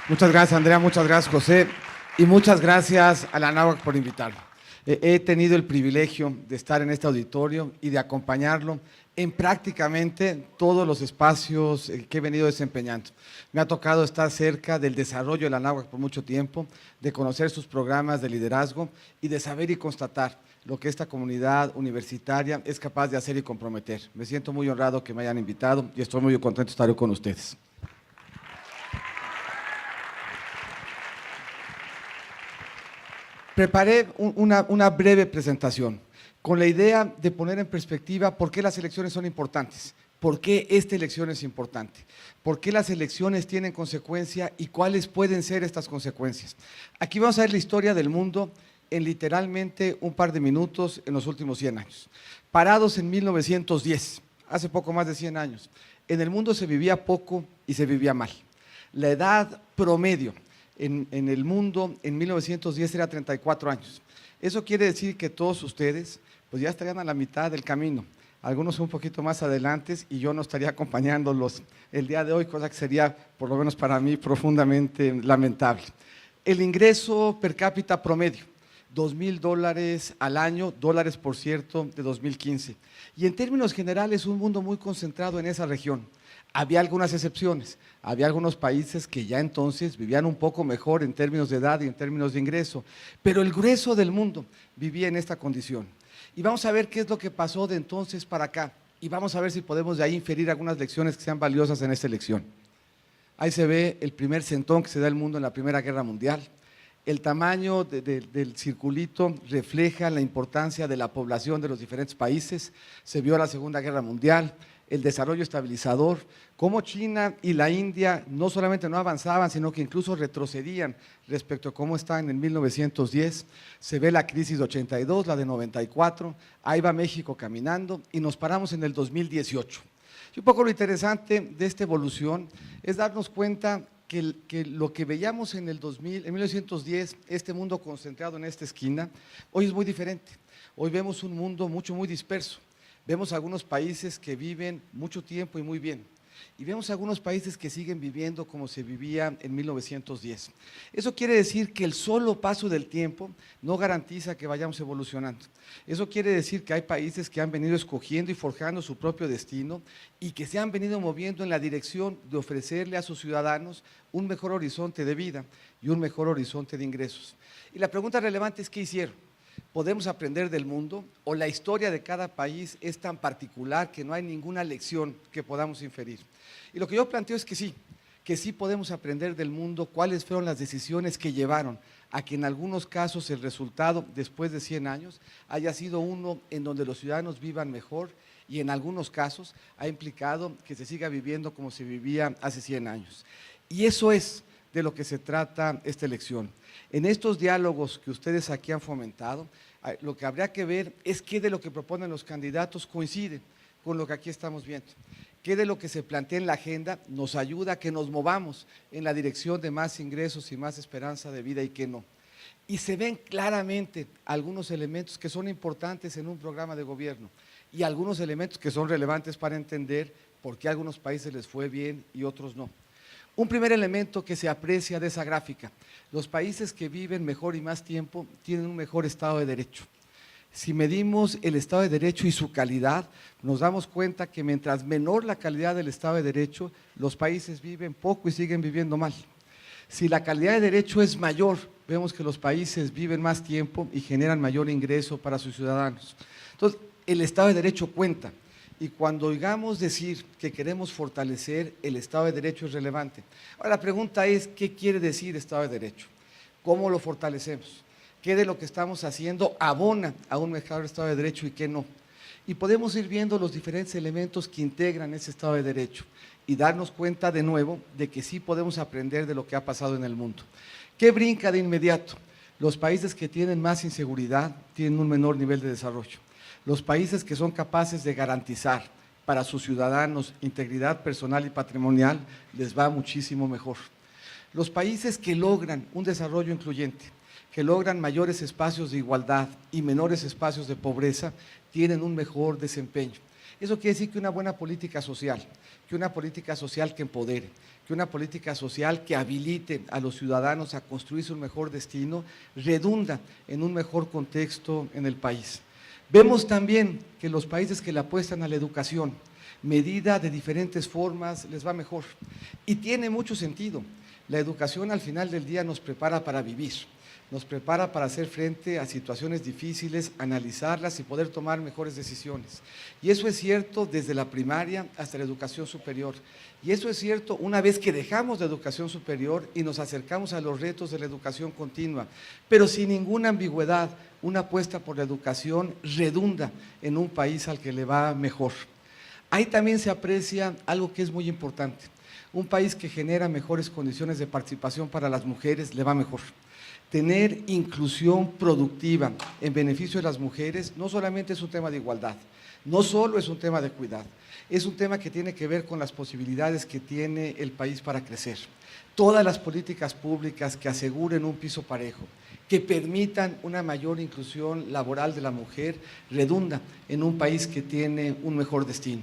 Muchas gracias, Andrea, muchas gracias, José, y muchas gracias a la Anáhuac por invitarme. He tenido el privilegio de estar en este auditorio y de acompañarlo en prácticamente todos los espacios que he venido desempeñando. Me ha tocado estar cerca del desarrollo de la Anáhuac por mucho tiempo, de conocer sus programas de liderazgo y de saber y constatar lo que esta comunidad universitaria es capaz de hacer y comprometer. Me siento muy honrado que me hayan invitado y estoy muy contento de estar hoy con ustedes. Preparé una breve presentación con la idea de poner en perspectiva por qué las elecciones son importantes, por qué esta elección es importante, por qué las elecciones tienen consecuencia y cuáles pueden ser estas consecuencias. Aquí vamos a ver la historia del mundo en literalmente un par de minutos en los últimos 100 años. Parados en 1910, hace poco más de 100 años, en el mundo se vivía poco y se vivía mal. La edad promedio en el mundo en 1910 era 34 años. Eso quiere decir que todos ustedes pues ya estarían a la mitad del camino, algunos un poquito más adelante y yo no estaría acompañándolos el día de hoy, cosa que sería, por lo menos para mí, profundamente lamentable. El ingreso per cápita promedio, $2,000 al año, dólares por cierto, de 2015. Y en términos generales, un mundo muy concentrado en esa región. Había algunas excepciones, había algunos países que ya entonces vivían un poco mejor en términos de edad y en términos de ingreso, pero el grueso del mundo vivía en esta condición. Y vamos a ver qué es lo que pasó de entonces para acá, y vamos a ver si podemos de ahí inferir algunas lecciones que sean valiosas en esta elección. Ahí se ve el primer sentón que se da el mundo en la Primera Guerra Mundial. El tamaño del circulito refleja la importancia de la población de los diferentes países. Se vio la Segunda Guerra Mundial, el desarrollo estabilizador, cómo China y la India no solamente no avanzaban, sino que incluso retrocedían respecto a cómo estaban en 1910. Se ve la crisis de 82, la de 94, ahí va México caminando y nos paramos en el 2018. Y un poco lo interesante de esta evolución es darnos cuenta que lo que veíamos en el 2000, en 1910, este mundo concentrado en esta esquina, hoy es muy diferente. Hoy vemos un mundo muy disperso. Vemos algunos países que viven mucho tiempo y muy bien. Y vemos algunos países que siguen viviendo como se vivía en 1910. Eso quiere decir que el solo paso del tiempo no garantiza que vayamos evolucionando. Eso quiere decir que hay países que han venido escogiendo y forjando su propio destino y que se han venido moviendo en la dirección de ofrecerle a sus ciudadanos un mejor horizonte de vida y un mejor horizonte de ingresos. Y la pregunta relevante es ¿qué hicieron? ¿Podemos aprender del mundo o la historia de cada país es tan particular que no hay ninguna lección que podamos inferir? Y lo que yo planteo es que sí podemos aprender del mundo cuáles fueron las decisiones que llevaron a que en algunos casos el resultado después de 100 años haya sido uno en donde los ciudadanos vivan mejor y en algunos casos ha implicado que se siga viviendo como se vivía hace 100 años. Y eso es de lo que se trata esta elección. En estos diálogos que ustedes aquí han fomentado, lo que habría que ver es qué de lo que proponen los candidatos coincide con lo que aquí estamos viendo. Qué de lo que se plantea en la agenda nos ayuda a que nos movamos en la dirección de más ingresos y más esperanza de vida y qué no. Y se ven claramente algunos elementos que son importantes en un programa de gobierno y algunos elementos que son relevantes para entender por qué a algunos países les fue bien y otros no. Un primer elemento que se aprecia de esa gráfica, los países que viven mejor y más tiempo tienen un mejor Estado de Derecho. Si medimos el Estado de Derecho y su calidad, nos damos cuenta que mientras menor la calidad del Estado de Derecho, los países viven poco y siguen viviendo mal. Si la calidad de derecho es mayor, vemos que los países viven más tiempo y generan mayor ingreso para sus ciudadanos. Entonces, el Estado de Derecho cuenta. Y cuando oigamos decir que queremos fortalecer el Estado de Derecho es relevante. Ahora la pregunta es, ¿qué quiere decir Estado de Derecho? ¿Cómo lo fortalecemos? ¿Qué de lo que estamos haciendo abona a un mejor Estado de Derecho y qué no? Y podemos ir viendo los diferentes elementos que integran ese Estado de Derecho y darnos cuenta de nuevo de que sí podemos aprender de lo que ha pasado en el mundo. ¿Qué brinca de inmediato? Los países que tienen más inseguridad tienen un menor nivel de desarrollo. Los países que son capaces de garantizar para sus ciudadanos integridad personal y patrimonial les va muchísimo mejor. Los países que logran un desarrollo incluyente, que logran mayores espacios de igualdad y menores espacios de pobreza, tienen un mejor desempeño. Eso quiere decir que una buena política social, que empodere, que una política social que habilite a los ciudadanos a construirse un mejor destino redunda en un mejor contexto en el país. Vemos también que los países que le apuestan a la educación, medida de diferentes formas, les va mejor. Y tiene mucho sentido. La educación al final del día nos prepara para vivir, nos prepara para hacer frente a situaciones difíciles, analizarlas y poder tomar mejores decisiones. Y eso es cierto desde la primaria hasta la educación superior. Y eso es cierto una vez que dejamos la educación superior y nos acercamos a los retos de la educación continua. Pero sin ninguna ambigüedad, una apuesta por la educación redunda en un país al que le va mejor. Ahí también se aprecia algo que es muy importante. Un país que genera mejores condiciones de participación para las mujeres le va mejor. Tener inclusión productiva en beneficio de las mujeres no solamente es un tema de igualdad, no solo es un tema de cuidado, es un tema que tiene que ver con las posibilidades que tiene el país para crecer. Todas las políticas públicas que aseguren un piso parejo, que permitan una mayor inclusión laboral de la mujer, redunda en un país que tiene un mejor destino.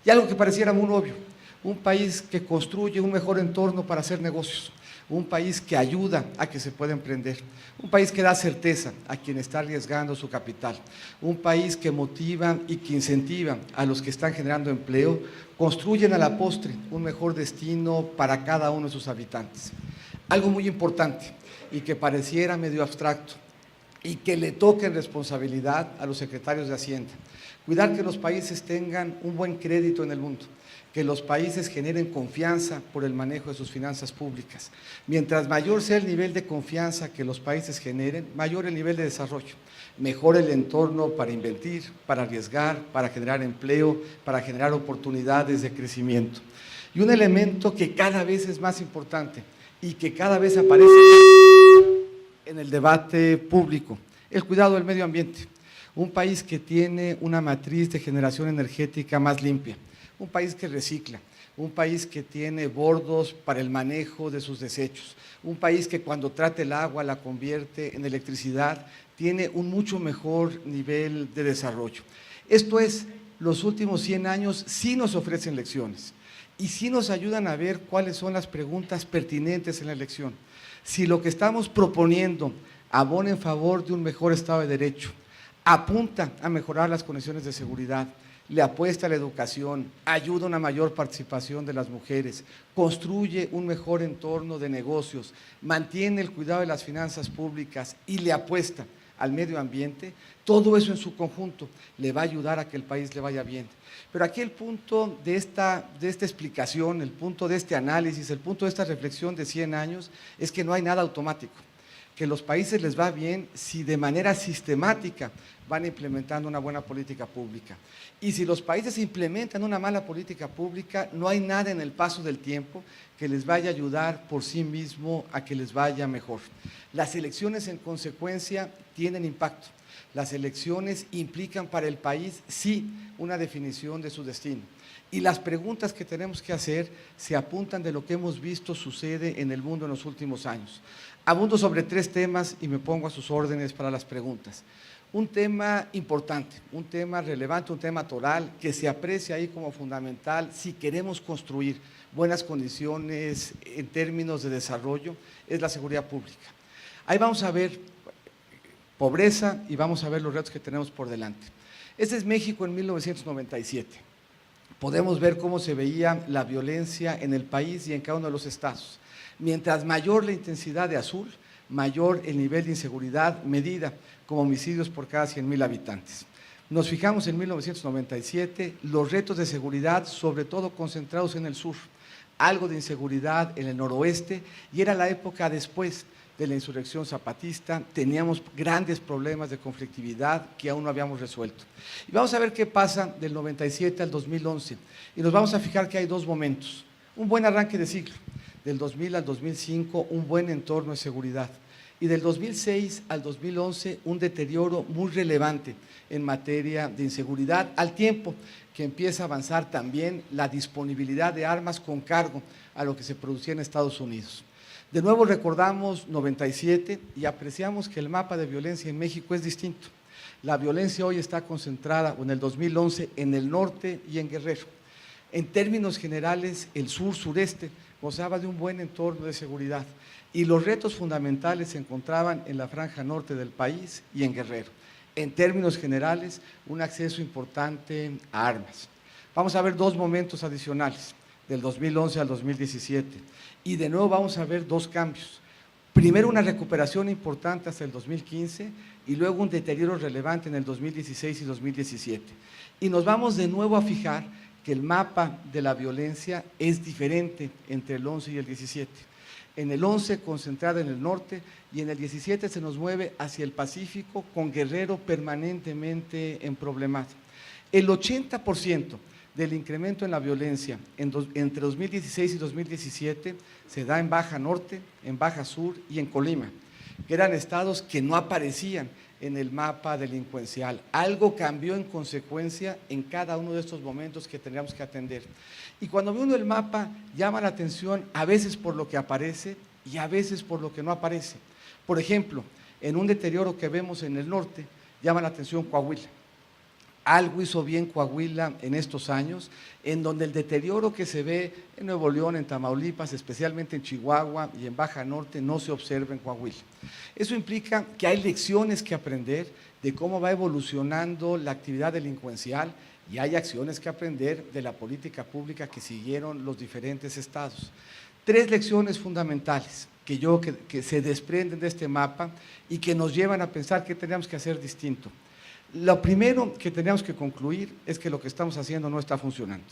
Y algo que pareciera muy obvio, un país que construye un mejor entorno para hacer negocios, un país que ayuda a que se pueda emprender, un país que da certeza a quien está arriesgando su capital, un país que motiva y que incentiva a los que están generando empleo, construyen a la postre un mejor destino para cada uno de sus habitantes. Algo muy importante y que pareciera medio abstracto y que le toque en responsabilidad a los secretarios de Hacienda, cuidar que los países tengan un buen crédito en el mundo, que los países generen confianza por el manejo de sus finanzas públicas. Mientras mayor sea el nivel de confianza que los países generen, mayor el nivel de desarrollo, mejor el entorno para invertir, para arriesgar, para generar empleo, para generar oportunidades de crecimiento. Y un elemento que cada vez es más importante y que cada vez aparece en el debate público, el cuidado del medio ambiente. Un país que tiene una matriz de generación energética más limpia, un país que recicla, un país que tiene bordos para el manejo de sus desechos, un país que cuando trata el agua la convierte en electricidad, tiene un mucho mejor nivel de desarrollo. Esto es, los últimos 100 años sí nos ofrecen lecciones y sí nos ayudan a ver cuáles son las preguntas pertinentes en la elección. Si lo que estamos proponiendo abona en favor de un mejor Estado de Derecho, apunta a mejorar las condiciones de seguridad, le apuesta a la educación, ayuda a una mayor participación de las mujeres, construye un mejor entorno de negocios, mantiene el cuidado de las finanzas públicas y le apuesta al medio ambiente, todo eso en su conjunto le va a ayudar a que el país le vaya bien. Pero aquí el punto de esta explicación, el punto de este análisis, el punto de esta reflexión de 100 años es que no hay nada automático, que los países les va bien si de manera sistemática van implementando una buena política pública. Y si los países implementan una mala política pública, no hay nada en el paso del tiempo que les vaya a ayudar por sí mismo a que les vaya mejor. Las elecciones, en consecuencia, tienen impacto. Las elecciones implican para el país, sí, una definición de su destino. Y las preguntas que tenemos que hacer se apuntan de lo que hemos visto sucede en el mundo en los últimos años. Abundo sobre 3 temas y me pongo a sus órdenes para las preguntas. Un tema importante, un tema relevante, un tema toral que se aprecia ahí como fundamental si queremos construir buenas condiciones en términos de desarrollo, es la seguridad pública. Ahí vamos a ver pobreza y vamos a ver los retos que tenemos por delante. Este es México en 1997. Podemos ver cómo se veía la violencia en el país y en cada uno de los estados. Mientras mayor la intensidad de azul, mayor el nivel de inseguridad medida como homicidios por cada 100,000 habitantes. Nos fijamos en 1997, los retos de seguridad, sobre todo concentrados en el sur, algo de inseguridad en el noroeste, y era la época después de la insurrección zapatista, teníamos grandes problemas de conflictividad que aún no habíamos resuelto. Y vamos a ver qué pasa del 97 al 2011, y nos vamos a fijar que hay 2 momentos. Un buen arranque de ciclo, del 2000 al 2005, un buen entorno de seguridad, y del 2006 al 2011, un deterioro muy relevante en materia de inseguridad, al tiempo que empieza a avanzar también la disponibilidad de armas con cargo a lo que se producía en Estados Unidos. De nuevo recordamos 97 y apreciamos que el mapa de violencia en México es distinto. La violencia hoy está concentrada, o en el 2011, en el norte y en Guerrero. En términos generales, el sur-sureste gozaba de un buen entorno de seguridad y los retos fundamentales se encontraban en la franja norte del país y en Guerrero. En términos generales, un acceso importante a armas. Vamos a ver dos momentos adicionales, del 2011 al 2017, y de nuevo vamos a ver dos cambios. Primero una recuperación importante hasta el 2015 y luego un deterioro relevante en el 2016 y 2017. Y nos vamos de nuevo a fijar que el mapa de la violencia es diferente entre el 11 y el 17. En el 11 concentrada en el norte y en el 17 se nos mueve hacia el Pacífico con Guerrero permanentemente en problemas. El 80% del incremento en la violencia entre 2016 y 2017 se da en Baja Norte, en Baja Sur y en Colima, que eran estados que no aparecían en el mapa delincuencial. Algo cambió en consecuencia en cada uno de estos momentos que tendríamos que atender. Y cuando ve uno el mapa, llama la atención a veces por lo que aparece y a veces por lo que no aparece. Por ejemplo, en un deterioro que vemos en el norte, llama la atención Coahuila. Algo hizo bien Coahuila en estos años, en donde el deterioro que se ve en Nuevo León, en Tamaulipas, especialmente en Chihuahua y en Baja Norte, no se observa en Coahuila. Eso implica que hay lecciones que aprender de cómo va evolucionando la actividad delincuencial y hay acciones que aprender de la política pública que siguieron los diferentes estados. Tres lecciones fundamentales que se desprenden de este mapa y que nos llevan a pensar qué tenemos que hacer distinto. Lo primero que tenemos que concluir es que lo que estamos haciendo no está funcionando.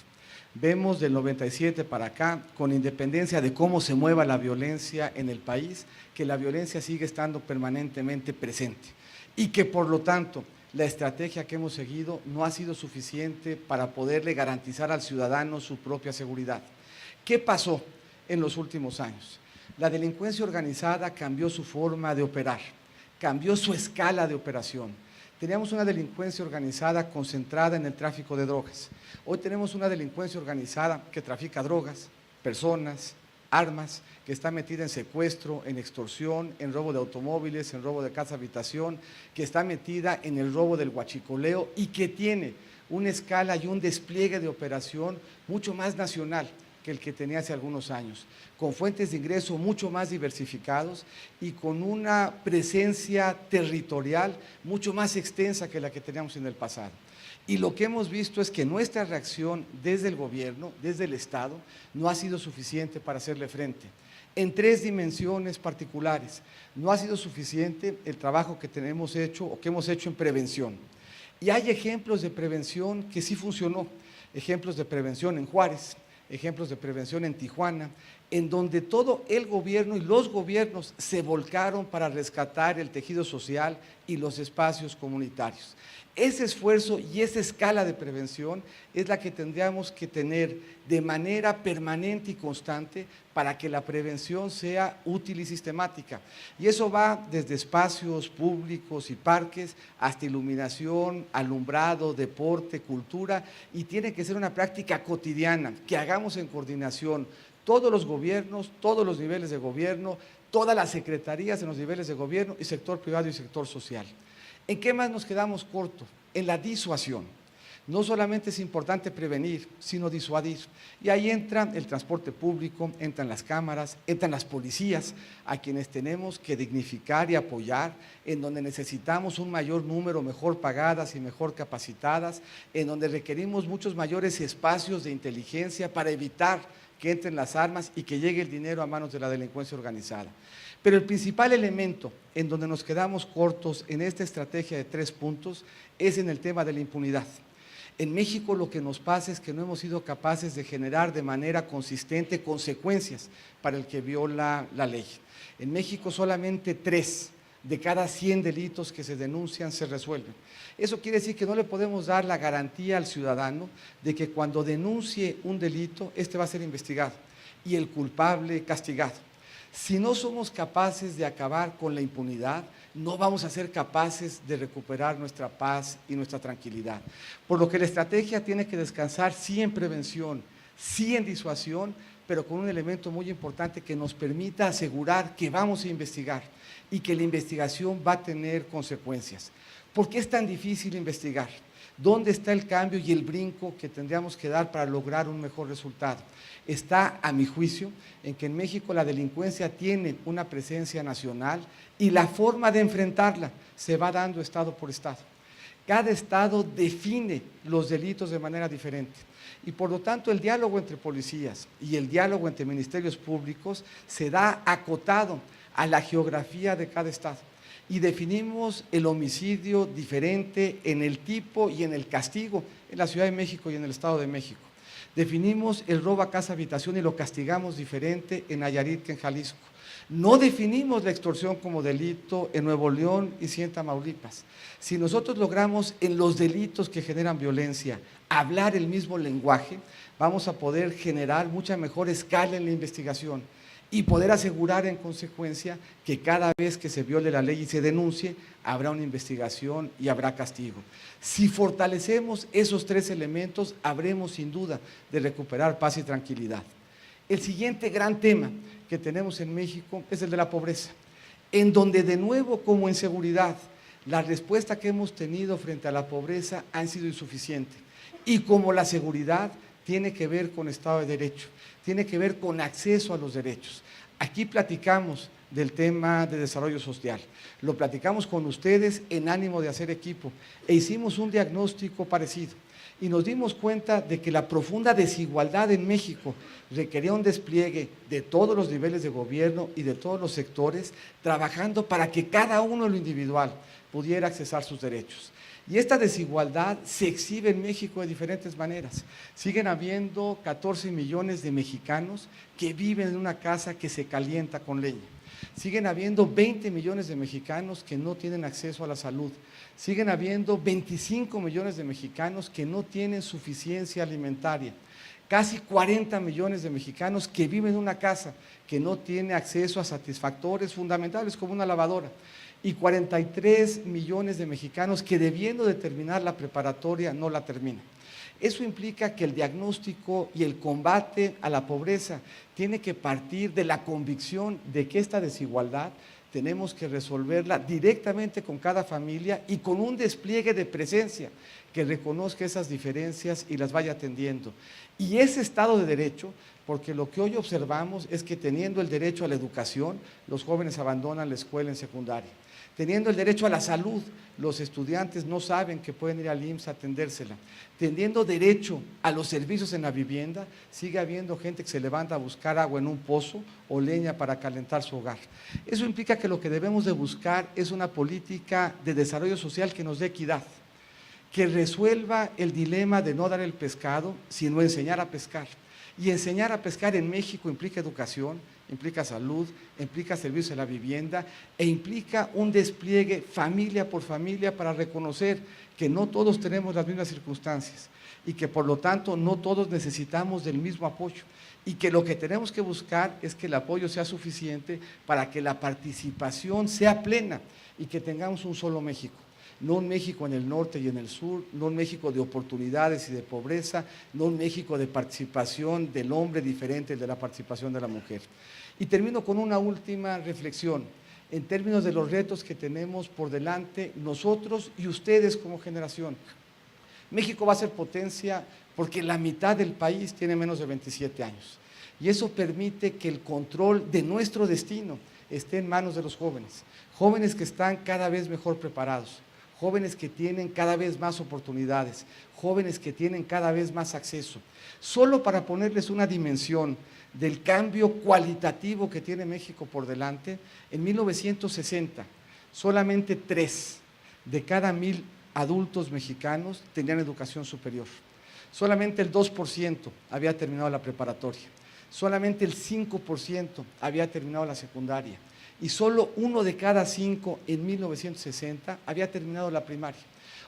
Vemos del 97 para acá, con independencia de cómo se mueva la violencia en el país, que la violencia sigue estando permanentemente presente y que por lo tanto la estrategia que hemos seguido no ha sido suficiente para poderle garantizar al ciudadano su propia seguridad. ¿Qué pasó en los últimos años? La delincuencia organizada cambió su forma de operar, cambió su escala de operación. Teníamos una delincuencia organizada concentrada en el tráfico de drogas. Hoy tenemos una delincuencia organizada que trafica drogas, personas, armas, que está metida en secuestro, en extorsión, en robo de automóviles, en robo de casa-habitación, que está metida en el robo del huachicoleo y que tiene una escala y un despliegue de operación mucho más nacional que el que tenía hace algunos años, con fuentes de ingreso mucho más diversificados y con una presencia territorial mucho más extensa que la que teníamos en el pasado. Y lo que hemos visto es que nuestra reacción desde el gobierno, desde el Estado, no ha sido suficiente para hacerle frente. En tres dimensiones particulares, no ha sido suficiente el trabajo que tenemos hecho o que hemos hecho en prevención. Y hay ejemplos de prevención que sí funcionó, ejemplos de prevención en Juárez, ejemplos de prevención en Tijuana, en donde todo el gobierno y los gobiernos se volcaron para rescatar el tejido social y los espacios comunitarios. Ese esfuerzo y esa escala de prevención es la que tendríamos que tener de manera permanente y constante para que la prevención sea útil y sistemática. Y eso va desde espacios públicos y parques hasta iluminación, alumbrado, deporte, cultura, y tiene que ser una práctica cotidiana que hagamos en coordinación todos los gobiernos, todos los niveles de gobierno, todas las secretarías en los niveles de gobierno y sector privado y sector social. ¿En qué más nos quedamos cortos? En la disuasión. No solamente es importante prevenir, sino disuadir. Y ahí entra el transporte público, entran las cámaras, entran las policías, a quienes tenemos que dignificar y apoyar, en donde necesitamos un mayor número, mejor pagadas y mejor capacitadas, en donde requerimos muchos mayores espacios de inteligencia para evitar que entren las armas y que llegue el dinero a manos de la delincuencia organizada. Pero el principal elemento en donde nos quedamos cortos en esta estrategia de 3 puntos es en el tema de la impunidad. En México lo que nos pasa es que no hemos sido capaces de generar de manera consistente consecuencias para el que viola la ley. En México solamente 3 de cada 100 delitos que se denuncian se resuelven. Eso quiere decir que no le podemos dar la garantía al ciudadano de que cuando denuncie un delito, este va a ser investigado y el culpable castigado. Si no somos capaces de acabar con la impunidad, no vamos a ser capaces de recuperar nuestra paz y nuestra tranquilidad. Por lo que la estrategia tiene que descansar sí en prevención, sí en disuasión, pero con un elemento muy importante que nos permita asegurar que vamos a investigar y que la investigación va a tener consecuencias. ¿Por qué es tan difícil investigar? ¿Dónde está el cambio y el brinco que tendríamos que dar para lograr un mejor resultado? Está, a mi juicio, en que en México la delincuencia tiene una presencia nacional y la forma de enfrentarla se va dando estado por estado. Cada estado define los delitos de manera diferente y por lo tanto el diálogo entre policías y el diálogo entre ministerios públicos se da acotado a la geografía de cada estado. Y definimos el homicidio diferente en el tipo y en el castigo en la Ciudad de México y en el Estado de México. Definimos el robo a casa habitación y lo castigamos diferente en Nayarit que en Jalisco. No definimos la extorsión como delito en Nuevo León y en Tamaulipas. Si nosotros logramos en los delitos que generan violencia hablar el mismo lenguaje, vamos a poder generar mucha mejor escala en la investigación y poder asegurar en consecuencia que cada vez que se viole la ley y se denuncie, habrá una investigación y habrá castigo. Si fortalecemos esos tres elementos, habremos sin duda de recuperar paz y tranquilidad. El siguiente gran tema que tenemos en México es el de la pobreza, en donde de nuevo, como en seguridad, la respuesta que hemos tenido frente a la pobreza ha sido insuficiente. Y como la seguridad tiene que ver con Estado de Derecho, tiene que ver con acceso a los derechos. Aquí platicamos del tema de desarrollo social, lo platicamos con ustedes en ánimo de hacer equipo e hicimos un diagnóstico parecido y nos dimos cuenta de que la profunda desigualdad en México requería un despliegue de todos los niveles de gobierno y de todos los sectores, trabajando para que cada uno en lo individual pudiera accesar sus derechos. Y esta desigualdad se exhibe en México de diferentes maneras. Siguen habiendo 14 millones de mexicanos que viven en una casa que se calienta con leña. Siguen habiendo 20 millones de mexicanos que no tienen acceso a la salud. Siguen habiendo 25 millones de mexicanos que no tienen suficiencia alimentaria. Casi 40 millones de mexicanos que viven en una casa que no tiene acceso a satisfactores fundamentales como una lavadora. Y 43 millones de mexicanos que debiendo de terminar la preparatoria no la terminan. Eso implica que el diagnóstico y el combate a la pobreza tiene que partir de la convicción de que esta desigualdad tenemos que resolverla directamente con cada familia y con un despliegue de presencia que reconozca esas diferencias y las vaya atendiendo. Y ese Estado de Derecho, porque lo que hoy observamos es que teniendo el derecho a la educación, los jóvenes abandonan la escuela en secundaria. Teniendo el derecho a la salud, los estudiantes no saben que pueden ir al IMSS a atendérsela. Teniendo derecho a los servicios en la vivienda, sigue habiendo gente que se levanta a buscar agua en un pozo o leña para calentar su hogar. Eso implica que lo que debemos de buscar es una política de desarrollo social que nos dé equidad, que resuelva el dilema de no dar el pescado, sino enseñar a pescar. Y enseñar a pescar en México implica educación, implica salud, implica servicios a la vivienda e implica un despliegue familia por familia para reconocer que no todos tenemos las mismas circunstancias y que por lo tanto no todos necesitamos del mismo apoyo y que lo que tenemos que buscar es que el apoyo sea suficiente para que la participación sea plena y que tengamos un solo México. No un México en el norte y en el sur, no un México de oportunidades y de pobreza, no un México de participación del hombre diferente de la participación de la mujer. Y termino con una última reflexión, en términos de los retos que tenemos por delante nosotros y ustedes como generación. México va a ser potencia porque la mitad del país tiene menos de 27 años y eso permite que el control de nuestro destino esté en manos de los jóvenes, jóvenes que están cada vez mejor preparados, jóvenes que tienen cada vez más oportunidades, jóvenes que tienen cada vez más acceso. Solo para ponerles una dimensión del cambio cualitativo que tiene México por delante, en 1960 solamente 3 de cada 1000 adultos mexicanos tenían educación superior. Solamente el 2% había terminado la preparatoria, solamente el 5% había terminado la secundaria y solo 1 de cada 5 en 1960 había terminado la primaria.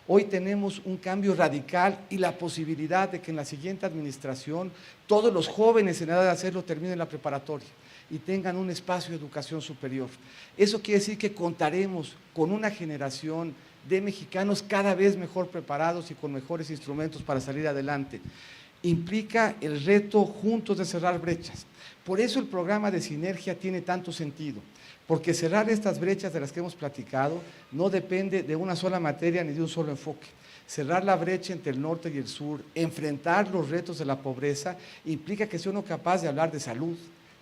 Hoy tenemos un cambio radical y la posibilidad de que en la siguiente administración todos los jóvenes en edad de hacerlo terminen la preparatoria y tengan un espacio de educación superior. Eso quiere decir que contaremos con una generación de mexicanos cada vez mejor preparados y con mejores instrumentos para salir adelante. Implica el reto juntos de cerrar brechas. Por eso el programa de Sinergia tiene tanto sentido, porque cerrar estas brechas de las que hemos platicado no depende de una sola materia ni de un solo enfoque, Cerrar la brecha entre el norte y el sur, enfrentar los retos de la pobreza, implica que sea uno capaz de hablar de salud,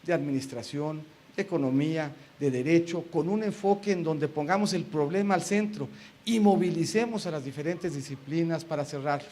de administración, de economía, de derecho, con un enfoque en donde pongamos el problema al centro y movilicemos a las diferentes disciplinas para cerrarlo.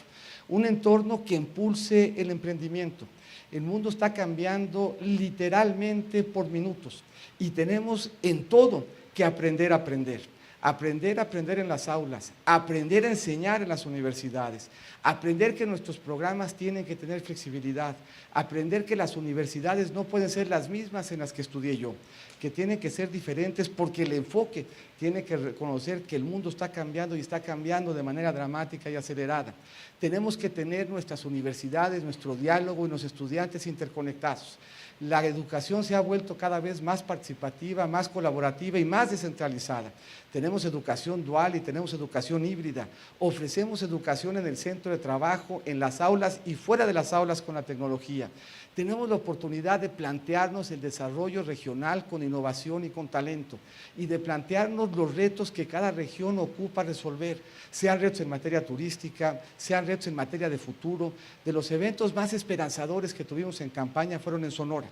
Un entorno que impulse el emprendimiento. El mundo está cambiando literalmente por minutos y tenemos en todo que aprender a aprender. Aprender a aprender en las aulas, aprender a enseñar en las universidades, aprender que nuestros programas tienen que tener flexibilidad, aprender que las universidades no pueden ser las mismas en las que estudié yo, que tienen que ser diferentes porque el enfoque tiene que reconocer que el mundo está cambiando y está cambiando de manera dramática y acelerada. Tenemos que tener nuestras universidades, nuestro diálogo y los estudiantes interconectados. La educación se ha vuelto cada vez más participativa, más colaborativa y más descentralizada. Tenemos educación dual y tenemos educación híbrida. Ofrecemos educación en el centro de trabajo, en las aulas y fuera de las aulas con la tecnología. Tenemos la oportunidad de plantearnos el desarrollo regional con innovación y con talento y de plantearnos los retos que cada región ocupa resolver, sean retos en materia turística, sean retos en materia de futuro. De los eventos más esperanzadores que tuvimos en campaña fueron en Sonora,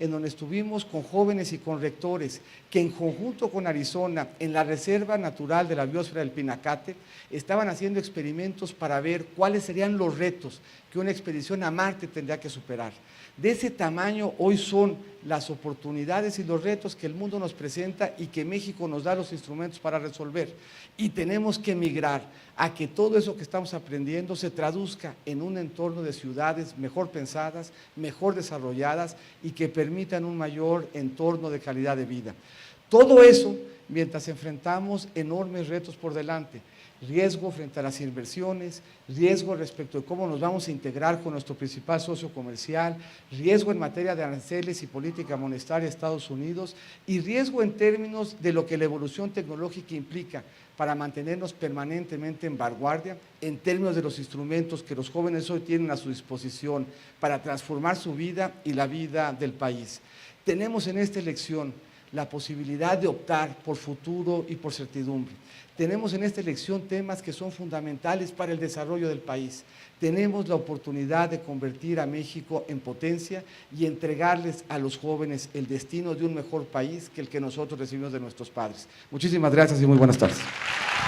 en donde estuvimos con jóvenes y con rectores que en conjunto con Arizona, en la Reserva Natural de la Biosfera del Pinacate, estaban haciendo experimentos para ver cuáles serían los retos que una expedición a Marte tendría que superar. De ese tamaño hoy son las oportunidades y los retos que el mundo nos presenta y que México nos da los instrumentos para resolver. Y tenemos que migrar a que todo eso que estamos aprendiendo se traduzca en un entorno de ciudades mejor pensadas, mejor desarrolladas y que permitan un mayor entorno de calidad de vida. Todo eso mientras enfrentamos enormes retos por delante. Riesgo frente a las inversiones, riesgo respecto de cómo nos vamos a integrar con nuestro principal socio comercial, riesgo en materia de aranceles y política monetaria de Estados Unidos y riesgo en términos de lo que la evolución tecnológica implica para mantenernos permanentemente en vanguardia en términos de los instrumentos que los jóvenes hoy tienen a su disposición para transformar su vida y la vida del país. Tenemos en esta elección la posibilidad de optar por futuro y por certidumbre. Tenemos en esta elección temas que son fundamentales para el desarrollo del país. Tenemos la oportunidad de convertir a México en potencia y entregarles a los jóvenes el destino de un mejor país que el que nosotros recibimos de nuestros padres. Muchísimas gracias y muy buenas tardes.